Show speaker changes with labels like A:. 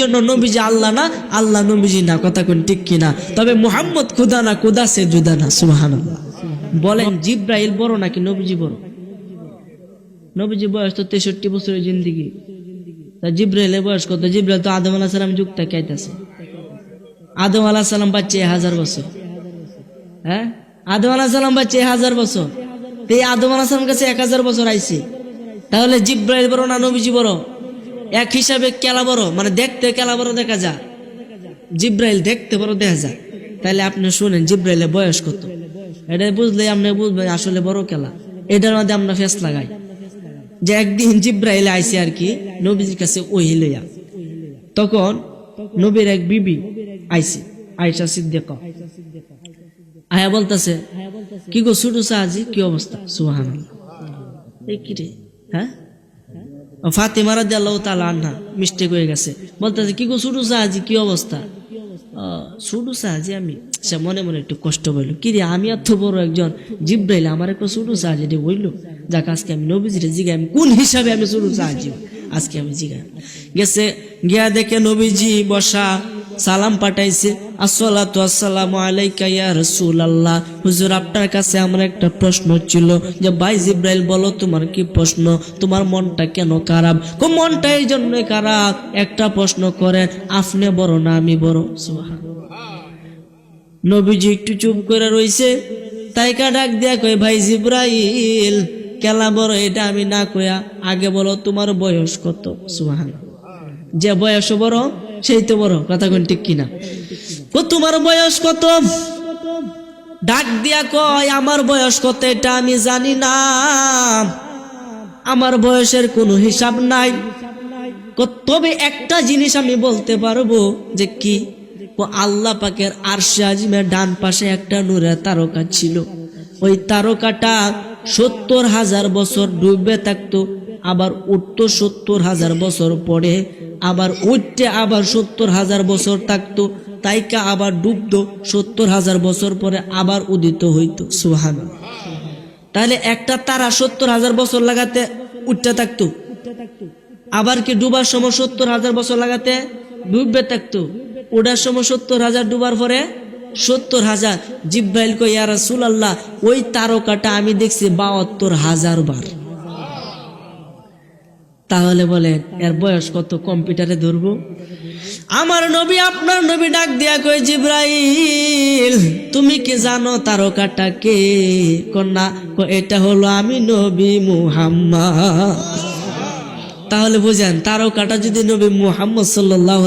A: জন্য নবীজি আল্লাহ না, আল্লাহ নবীজি না, কথা কোন ঠিক কিনা? তবে মুহাম্মদ খুদা না, খুদা সে জুদা না। সুবহানাল্লাহ। বলেন জিব্রাইল বড় নাকি নবীজি বড়? নবীজি বয়স তো 63 বছরের জিন্দেগি, তা জিব্রাইলের বয়স কত? জিব্রাইল তো আদম আলাইহিস সালাম যুগ থেকে আইতাছে। আদম আলাইহিস সালাম বাচ্চা 1000 বছর। হ্যাঁ, আদম আলাইহিস সালাম বাচ্চা 1000 বছর। এই আদম আলাইহিস সালাম কাছে 1000 বছর আইছে। তাহলে জিব্রাইল বড় না নবীজি বড়? এক হিসাবে কেলা বড়, মানে দেখতে কেলা বড় দেখা যায়, জিব্রাইল দেখতে বড় দেখা যায়। তাহলে আপনি শুনেন জিব্রাইলের বয়স কত, এটা বুঝলে আপনি বুঝবেন আসলে বড় কেলা। এটার মধ্যে আমরা ফেস লাগাই যে একদিন জিব্রাইল আইছে আর কি নবীজির কাছে ওহী লইয়া। তখন নবীর এক বিবি আইছে, আয়েশা সিদ্দিকা। আয়া বলতেছে, কি গো ছোট সাহাজি, কি অবস্থা? সুবহানাল্লাহ। এই কি রে? হ্যাঁ, ফাতিমা রাদিয়াল্লাহু তাআলা আনহা মিস্টেক হয়ে গেছে, বলতেছে কি গো ছোট সাহাজি, কি অবস্থা? ছোট সাহাজি আমি। সে মনে মনে একটু কষ্ট বলল, কি রে আমি এত বড় একজন, জিব্রাইল আমার একটা ছোট সাহাজি বললো। যাক আজকে আমি নবীজিরে জিগাই, আমি কোন হিসাবে আমি ছোট সাহাজি আজকে আমি জিগাই। গেছে গিয়া দেখে নবীজি বসা, সালাম পাঠাইছে, আসসালাতু আসসালামু আলাইকা ইয়া রাসূলুল্লাহ। হুজুর আপনার কাছে আমার একটা প্রশ্ন ছিল, যে ভাই জিব্রাইল বলো তোমার কি প্রশ্ন, তোমার মনটা কেন খারাপ? মনটা এই জন্য খারাপ, একটা প্রশ্ন করে, আপনি বড় না আমি বড়? সুবহানাল্লাহ। নবীজি একটু চুপ করে রইছে, তাইকা ডাক দিয়া কই, ভাই জিব্রাইল কেলা বড় এটা আমি না কইয়া আগে বলো তোমার বয়স কত? সুবহানাল্লাহ। যে বয়স বড় সেই তো বড়, কথা কোন ঠিক কিনা? তোমার বয়স কত? ডাক দিয়া কয়, আমার বয়স কত এটা আমি জানি না, আমার বয়সের কোনো হিসাব নাই। তবে একটা জিনিস আমি বলতে পারবো, যে কি? আল্লাহ পাকের আরশে আজিমের ডান পাশে একটা নূরের তারকা ছিল, ওই তারকাটা 70,000 বছর ডুবে থাকতো, আবার উঠতো 70,000 বছর পরে, আবার উঠতে আবার 70,000 বছর থাকতো, তাইকা আবার ডুবতো 70,000 বছর পরে আবার উদিত হইতো। সুবহানাল্লাহ। তাহলে একটা তারা 70,000 বছর লাগাতে উঠতে থাকতো, আবার কি ডুবার সময় 70,000 বছর লাগাতে ডুববে থাকতো, ওটার সময় 70,000, ডুবার পরে 70,000। জিব্রাইল কই, ইয়া রাসূলুল্লাহ ওই তারকাটা আমি দেখছি 72,000 বার। তাহলে বলেন এর বয়স কত? কম্পিউটারে ধরবো? আমার নবী আপনার নবী ডাক দিয়া কই, জিব্রাইল তুমি কি জানো তারকাটা কে? কন্যা এটা হলো আমি নবী মুহাম্মদ। তাহলে বুঝেন তারকাটা যদি নবী মুহাম্মদ সাল্লাল্লাহু